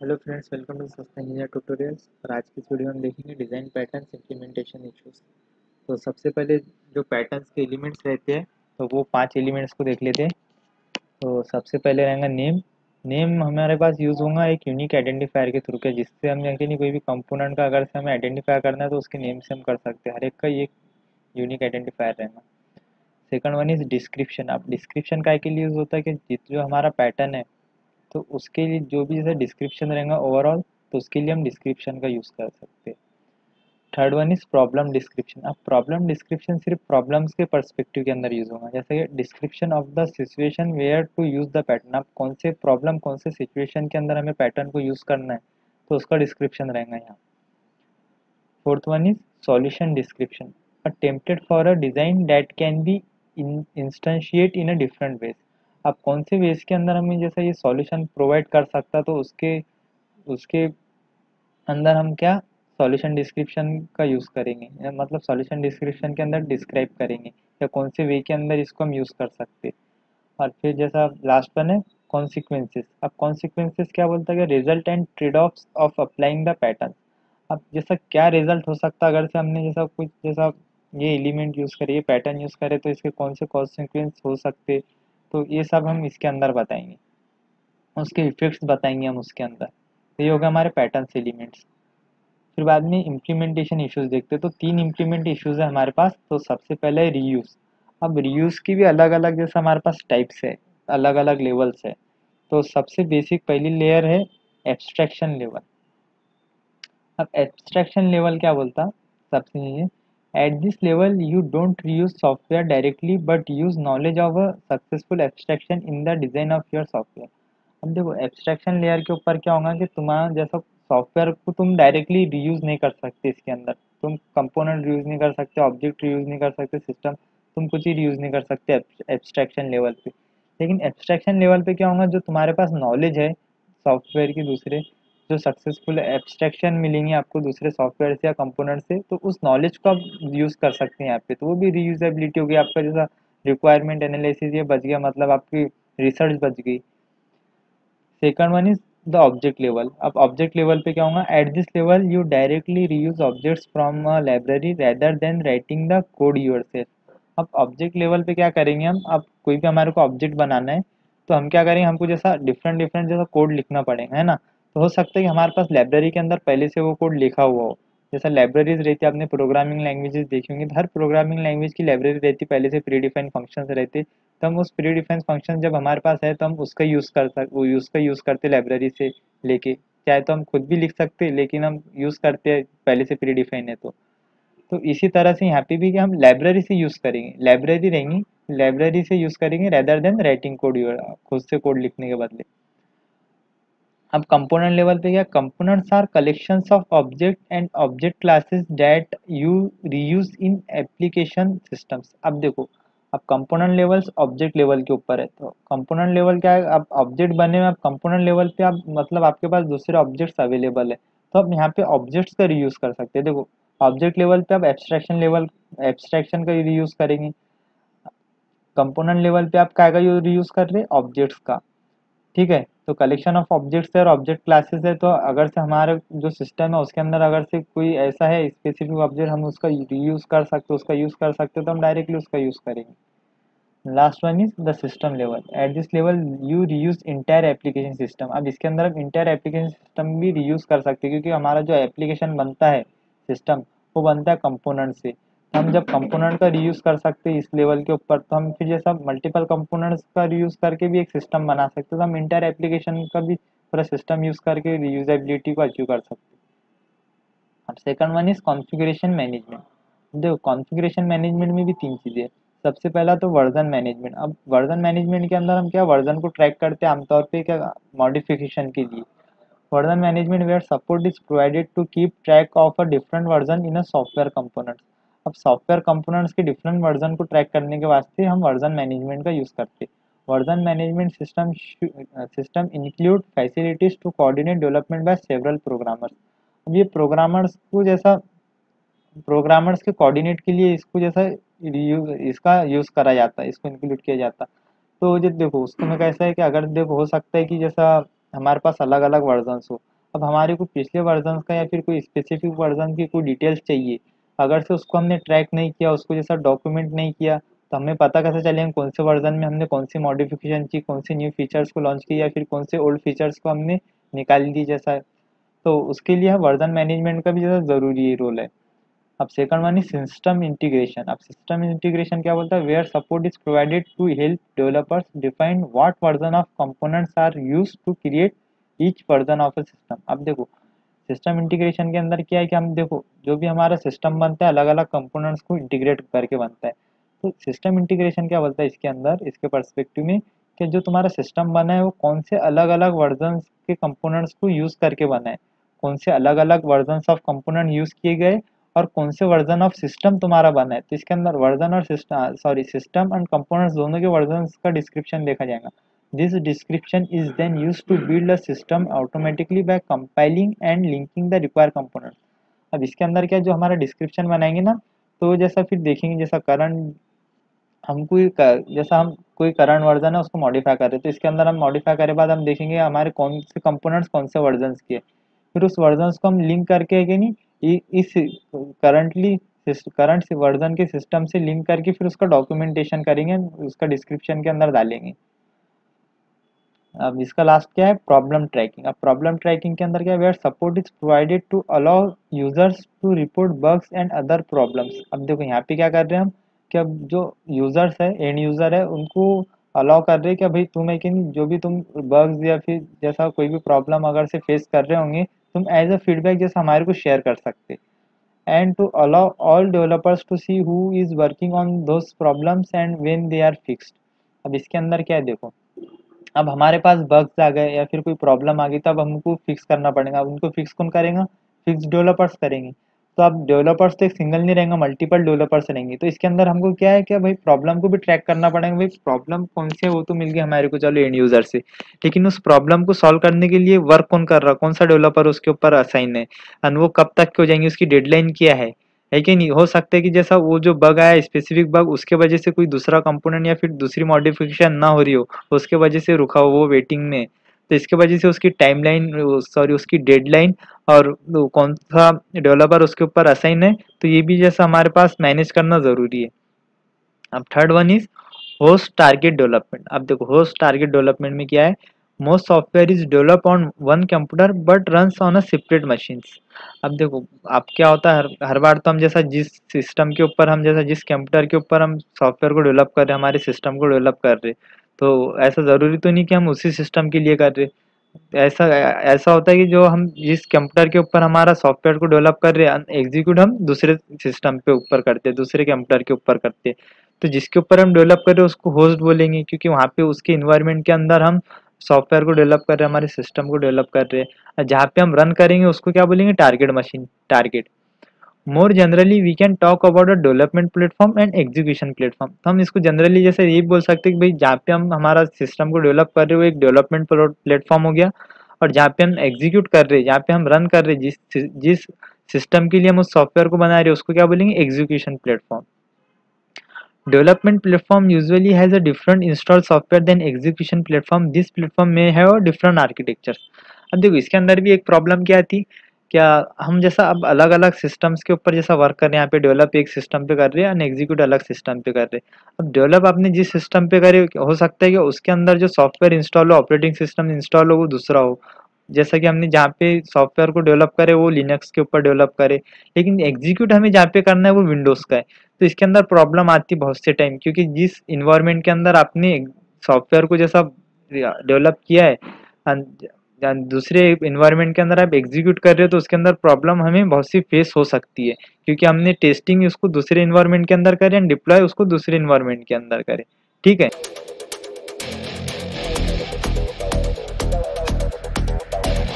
Hello friends, welcome to सस्ता engineer tutorials. और आज की इस वीडियो में हम देखेंगे डिज़ाइन पैटर्न्स इम्प्लीमेंटेशन इश्यूज। तो सबसे पहले जो पैटर्न्स के एलिमेंट्स रहते हैं तो वो 5 एलिमेंट्स को देख लेते हैं। तो सबसे पहले रहेगा नेम। नेम हमारे पास यूज़ होगा एक यूनिक आइडेंटिफायर के थ्रू के, जिससे हम एक्चुअली कोई भी कंपोनेंट का अगर से हमें आइडेंटिफाई करना है तो उसके नेम से हम कर सकते हैं। हर एक का ये यूनिक आइडेंटिफायर रहेगा। Second one is description. अब डिस्क्रिप्शन का के लिए यूज़ होता है कि जो हमारा पैटर्न है तो उसके लिए जो भी जैसे डिस्क्रिप्शन रहेगा ओवरऑल, तो उसके लिए हम डिस्क्रिप्शन का यूज़ कर सकते हैं। Third one is problem description. अब प्रॉब्लम डिस्क्रिप्शन सिर्फ प्रॉब्लम्स के पर्सपेक्टिव के अंदर यूज़ होगा, जैसे कि description of the situation where to use the pattern. अब कौन से प्रॉब्लम कौन से सिचुएशन के अंदर हमें पैटर्न को यूज़ करना है तो उसका डिस्क्रिप्शन रहेगा यहाँ। Fourth one is solution description. A template for a design that can be instantiate in a different ways. अब कौन से वेज के अंदर हमें जैसा ये सॉल्यूशन प्रोवाइड कर सकता तो उसके उसके अंदर हम क्या सॉल्यूशन डिस्क्रिप्शन का यूज़ करेंगे, या मतलब सॉल्यूशन डिस्क्रिप्शन के अंदर डिस्क्राइब करेंगे या कौन से वे के अंदर इसको हम यूज़ कर सकते हैं। और फिर जैसा लास्ट वन है कॉन्सिक्वेंसेस। अब कॉन्सिक्वेंसेस क्या बोलता है कि result and trade offs of applying the pattern. अब जैसा क्या रिजल्ट हो सकता है अगर से हमने जैसा कुछ जैसा ये एलिमेंट यूज़ करे, ये पैटर्न यूज़ करे, तो इसके कौन से कॉन्सिक्वेंस हो सकते, तो ये सब हम इसके अंदर बताएंगे, उसके इफेक्ट्स बताएंगे हम उसके अंदर। तो ये होगा हमारे पैटर्न्स एलिमेंट्स। फिर बाद में इम्प्लीमेंटेशन इश्यूज देखते हैं। तो 3 इम्प्लीमेंट इश्यूज है हमारे पास। तो सबसे पहले है रीयूज। अब रीयूज की भी अलग अलग जैसे हमारे पास टाइप्स है, अलग अलग लेवल्स है। तो सबसे बेसिक पहली लेयर है एब्स्ट्रैक्शन लेवल। अब एब्स्ट्रैक्शन लेवल क्या बोलता, सबसे ये at this level you don't reuse software directly but use knowledge of a successful abstraction in the design of your software. अब देखो एब्स्ट्रैक्शन लेयर के ऊपर क्या होगा कि तुम्हारा जैसा सॉफ्टवेयर को तुम डायरेक्टली रीयूज नहीं कर सकते, इसके अंदर तुम कंपोनेंट रीयूज नहीं कर सकते, ऑब्जेक्ट रीयूज नहीं कर सकते, सिस्टम तुम कुछ ही रीयूज नहीं कर सकते एब्स्ट्रैक्शन लेवल पे। लेकिन एब्स्ट्रैक्शन लेवल पे क्या होगा, जो तुम्हारे पास नॉलेज है सॉफ्टवेयर की दूसरे जो सक्सेसफुल एब्स्ट्रैक्शन मिलेंगे आपको दूसरे सॉफ्टवेयर से या कंपोनेंट से, तो उस नॉलेज को आप यूज़ कर सकते हैं यहाँ पे। तो वो भी रीयूजेबिलिटी होगी आपका, जैसा रिक्वायरमेंट एनालिसिस ये बच गया, मतलब आपकी रिसर्च बच गई। Second one is the object level. अब ऑब्जेक्ट लेवल पे क्या होगा, at this level you directly reuse objects from a library rather than writing the code yourself. अब ऑब्जेक्ट लेवल पे क्या करेंगे हम, अब कोई भी हमारे को ऑब्जेक्ट बनाना है तो हम क्या करेंगे, हमको जैसा डिफरेंट डिफरेंट जैसा कोड लिखना पड़ेगा, है ना। तो हो सकता है कि हमारे पास लाइब्रेरी के अंदर पहले से वो कोड लिखा हुआ हो। जैसा लाइब्रेरीज रहती है, आपने प्रोग्रामिंग लैंग्वेजेस देखी होंगी, तो हर प्रोग्रामिंग लैंग्वेज की लाइब्रेरी रहती है, पहले से प्री डिफाइंड फंक्शंस रहते। तो हम उस प्री डिफाइंड फंक्शन जब हमारे पास है तो हम उसका यूज़ कर सक वो उसका यूज़ करते लाइब्रेरी से लेके। चाहे तो हम खुद भी लिख सकते हैं, लेकिन हम यूज़ करते हैं पहले से प्री डिफाइन है तो इसी तरह से यहाँ पे भी कि हम लाइब्रेरी से यूज़ करेंगे, लाइब्रेरी रहेंगी, लाइब्रेरी से यूज़ करेंगे रेदर देन राइटिंग कोड, खुद से कोड लिखने के बदले। अब कंपोनेंट लेवल पे क्या, components are collections of object and object classes that you reuse in application systems. अब देखो, अब कंपोनेंट लेवल्स ऑब्जेक्ट लेवल के ऊपर है। तो कंपोनेंट लेवल क्या है, अब ऑब्जेक्ट बने हुए, अब कंपोनेंट लेवल पे आप मतलब आपके पास दूसरे ऑब्जेक्ट्स अवेलेबल है, तो आप यहाँ पे ऑब्जेक्ट्स का रीयूज कर सकते हैं। देखो ऑब्जेक्ट लेवल पे आप एब्स्ट्रैक्शन लेवल एब्स्ट्रैक्शन का रीयूज करेंगे, कंपोनेंट लेवल पे आप क्या का रीयूज कर रहे हैं, ऑब्जेक्ट्स का। ठीक है, तो कलेक्शन ऑफ ऑब्जेक्ट्स है और ऑब्जेक्ट क्लासेस है, तो अगर से हमारा जो सिस्टम है उसके अंदर अगर से कोई ऐसा है स्पेसिफिक ऑब्जेक्ट हम उसका रीयूज कर सकते, उसका यूज कर सकते, तो हम डायरेक्टली उसका यूज करेंगे। Last one is the system level. At this level you reuse entire application system. अब इसके अंदर हम इंटायर एप्लीकेशन सिस्टम भी रीयूज कर सकते हैं, क्योंकि हमारा जो एप्लीकेशन बनता है सिस्टम, वो बनता है कंपोनेंट से। तो हम जब कंपोनेंट का रीयूज कर सकते हैं इस लेवल के ऊपर, तो हम फिर जैसा मल्टीपल कंपोनेंट्स का रीयूज करके भी एक सिस्टम बना सकते हैं। तो हम इंटायर एप्लीकेशन का भी पूरा सिस्टम यूज करके रीयूजेबिलिटी को अचीव कर सकते हैं। अब second one is configuration management. देखो कॉन्फ़िगरेशन मैनेजमेंट में भी 3 चीज़ें हैं। सबसे पहला तो वर्जन मैनेजमेंट। अब वर्जन मैनेजमेंट के अंदर हम क्या वर्जन को ट्रैक करते हैं आमतौर पे क्या मॉडिफिकेशन के लिए। Version management where support is provided to keep track of a different version in a software components. अब सॉफ्टवेयर कंपोनेंट्स के डिफरेंट वर्जन को ट्रैक करने के वास्ते हम वर्जन मैनेजमेंट का यूज़ करते हैं। Version management system include facilities to coordinate development by several programmers. अब ये प्रोग्रामर्स को जैसा प्रोग्रामर्स के कोऑर्डिनेट के लिए इसको जैसा इसका यूज़ करा जाता है, इसको इंक्लूड किया जाता है। तो जो देखो उसको में कैसा है कि अगर देखो हो सकता है कि जैसा हमारे पास अलग अलग वर्जन्स हो, अब हमारे को पिछले वर्जन का या फिर कोई स्पेसिफिक वर्जन की कोई डिटेल्स चाहिए, अगर से उसको हमने ट्रैक नहीं किया, उसको जैसा डॉक्यूमेंट नहीं किया, तो हमें पता कैसे चलेगा कौन से वर्जन में हमने कौन सी मॉडिफिकेशन की, कौन सी न्यू फीचर्स को लॉन्च की, या फिर कौन से ओल्ड फीचर्स को हमने निकाल दी जैसा। तो उसके लिए वर्जन मैनेजमेंट का भी ज़्यादा ज़रूरी रोल है। अब second one is system integration. अब सिस्टम इंटीग्रेशन क्या बोलता है, where support is provided to help developers define what version of components are used to create each version of a system. अब देखो सिस्टम इंटीग्रेशन के अंदर क्या है कि हम देखो जो भी हमारा सिस्टम बनता है अलग अलग कंपोनेंट्स को इंटीग्रेट करके बनता है। तो सिस्टम इंटीग्रेशन क्या बोलता है इसके अंदर, इसके पर्सपेक्टिव में, कि जो तुम्हारा सिस्टम बना है वो कौन से अलग अलग वर्जन के कंपोनेंट्स को यूज करके बना है, कौन से अलग अलग वर्जन ऑफ कंपोनेंट यूज किए गए, और कौन से वर्जन ऑफ सिस्टम तुम्हारा बना है। तो इसके अंदर वर्जन और सिस्टम एंड कंपोनेंट्स दोनों के वर्जन का डिस्क्रिप्शन देखा जाएगा। This description is then use to build a system automatically by compiling and linking the required components. अब इसके अंदर क्या जो हमारा डिस्क्रिप्शन बनाएंगे ना, तो जैसा फिर देखेंगे जैसा करंट हम जैसा हम कोई करंट वर्जन है उसको मॉडिफाई कर रहे हैं, तो इसके अंदर हम मॉडिफाई करे बाद हम देखेंगे हमारे कौन से कंपोनेंट्स कौन से वर्जन के, फिर उस वर्जन को हम लिंक करके है कि नहीं इस करंटली करंट वर्जन के सिस्टम से लिंक करके फिर उसका डॉक्यूमेंटेशन करेंगे, उसका डिस्क्रिप्शन के अंदर डालेंगे। अब इसका लास्ट क्या है, प्रॉब्लम ट्रैकिंग। अब प्रॉब्लम ट्रैकिंग के अंदर क्या है, where support is provided to allow users to report bugs and other problems. अब देखो यहाँ पे क्या कर रहे हैं हम, कि अब जो यूजर्स है एंड यूजर है उनको अलाउ कर रहे हैं कि भाई तुम्हें कि जो भी तुम बग्स या फिर जैसा कोई भी प्रॉब्लम अगर से फेस कर रहे होंगे, तुम एज अ फीडबैक जैसा हमारे को शेयर कर सकते, and to allow all developers to see who is working on those problems and when they are fixed. अब इसके अंदर क्या है देखो, अब हमारे पास बग्स आ गए या फिर कोई प्रॉब्लम आ गई, तब हमको फिक्स करना पड़ेगा। अब उनको फिक्स कौन करेगा, फिक्स डेवलपर्स करेंगे। तो अब डेवलपर्स तो एक सिंगल नहीं रहेंगे, मल्टीपल डेवलपर्स रहेंगे। तो इसके अंदर हमको क्या है कि भाई प्रॉब्लम को भी ट्रैक करना पड़ेगा, भाई प्रॉब्लम कौन सी है वो तो मिल गई हमारे को चलो एंड यूजर से, लेकिन उस प्रॉब्लम को सॉल्व करने के लिए वर्क कौन कर रहा, कौन सा डेवलपर उसके ऊपर असाइन है, और वो कब तक हो जाएंगे, उसकी डेडलाइन क्या है कि नहीं। हो सकता है कि जैसा वो जो बग आया स्पेसिफिक बग, उसके वजह से कोई दूसरा कंपोनेंट या फिर दूसरी मॉडिफिकेशन ना हो रही हो, उसके वजह से रुका हो वो वेटिंग में। तो इसके वजह से उसकी टाइमलाइन सॉरी उसकी डेडलाइन और वो कौन सा डेवलपर उसके ऊपर असाइन है, तो ये भी जैसा हमारे पास मैनेज करना ज़रूरी है। अब third one is host target development. अब देखो होस्ट टारगेट डेवलपमेंट में क्या है, most software is develop on one computer but runs on a separate machines. अब देखो अब क्या होता है, हर बार तो हम जैसा जिस सिस्टम के ऊपर हम जैसा जिस कंप्यूटर के ऊपर हम सॉफ्टवेयर को डेवलप कर रहे हैं, हमारे सिस्टम को डेवलप कर रहे, तो ऐसा ज़रूरी तो नहीं कि हम उसी सिस्टम के लिए कर रहे। ऐसा ऐसा होता है कि जो हम जिस कंप्यूटर के ऊपर हमारा सॉफ्टवेयर को डेवलप कर रहे हैं, एग्जीक्यूट हम दूसरे सिस्टम पे ऊपर करते हैं, दूसरे कंप्यूटर के ऊपर करते हैं। तो जिसके ऊपर हम डेवलप कर रहे हैं उसको होस्ट बोलेंगे, क्योंकि वहाँ पे उसके इन्वायरमेंट के अंदर हम सॉफ्टवेयर को डेवलप कर रहे हैं, हमारे सिस्टम को डेवलप कर रहे हैं। और जहाँ पे हम रन करेंगे उसको क्या बोलेंगे, target machine, target. More generally we can talk about a development platform and execution platform. तो हम इसको जनरली जैसे ये बोल सकते हैं कि भाई जहाँ पे हम हमारा सिस्टम को डेवलप कर रहे हो एक डेवलपमेंट प्लेटफॉर्म हो गया, और जहाँ पे हम एग्जीक्यूट कर रहे हैं, जहाँ पे हम रन कर रहे हैं, जिस जिस सिस्टम के लिए हम उस सॉफ्टवेयर को बना रहे हैं उसको क्या बोलेंगे, execution platform. Development platform usually has a different installed software than execution platform. This platform may have a different architecture. अब देखो इसके अंदर भी एक प्रॉब्लम क्या थी, क्या हम जैसा अब अलग अलग सिस्टम्स के ऊपर जैसा वर्क कर रहे हैं, यहाँ पे डेवलप एक सिस्टम पे कर रहे हैं और एग्जीक्यूट अलग सिस्टम पे कर रहे हैं। अब डेवलप आपने जिस सिस्टम पे करे, हो सकता है कि उसके अंदर जो सॉफ्टवेयर इंस्टॉल हो, ऑपरेटिंग सिस्टम इंस्टॉल हो, वो दूसरा हो। जैसा कि हमने जहाँ पे सॉफ्टवेयर को डेवलप करे वो लिनक्स के ऊपर डेवलप करे, लेकिन एग्जीक्यूट हमें जहाँ पे करना है वो विंडोज़ का है। तो इसके अंदर प्रॉब्लम आती है बहुत से टाइम, क्योंकि जिस इन्वायरमेंट के अंदर आपने सॉफ्टवेयर को जैसा डेवलप किया है दूसरे इन्वायरमेंट के अंदर आप एग्जीक्यूट कर रहे हो, तो उसके अंदर प्रॉब्लम हमें बहुत सी फेस हो सकती है, क्योंकि हमने टेस्टिंग उसको दूसरे इन्वायरमेंट के अंदर करें एंड डिप्लॉय उसको दूसरे इन्वायरमेंट के अंदर करें। ठीक है।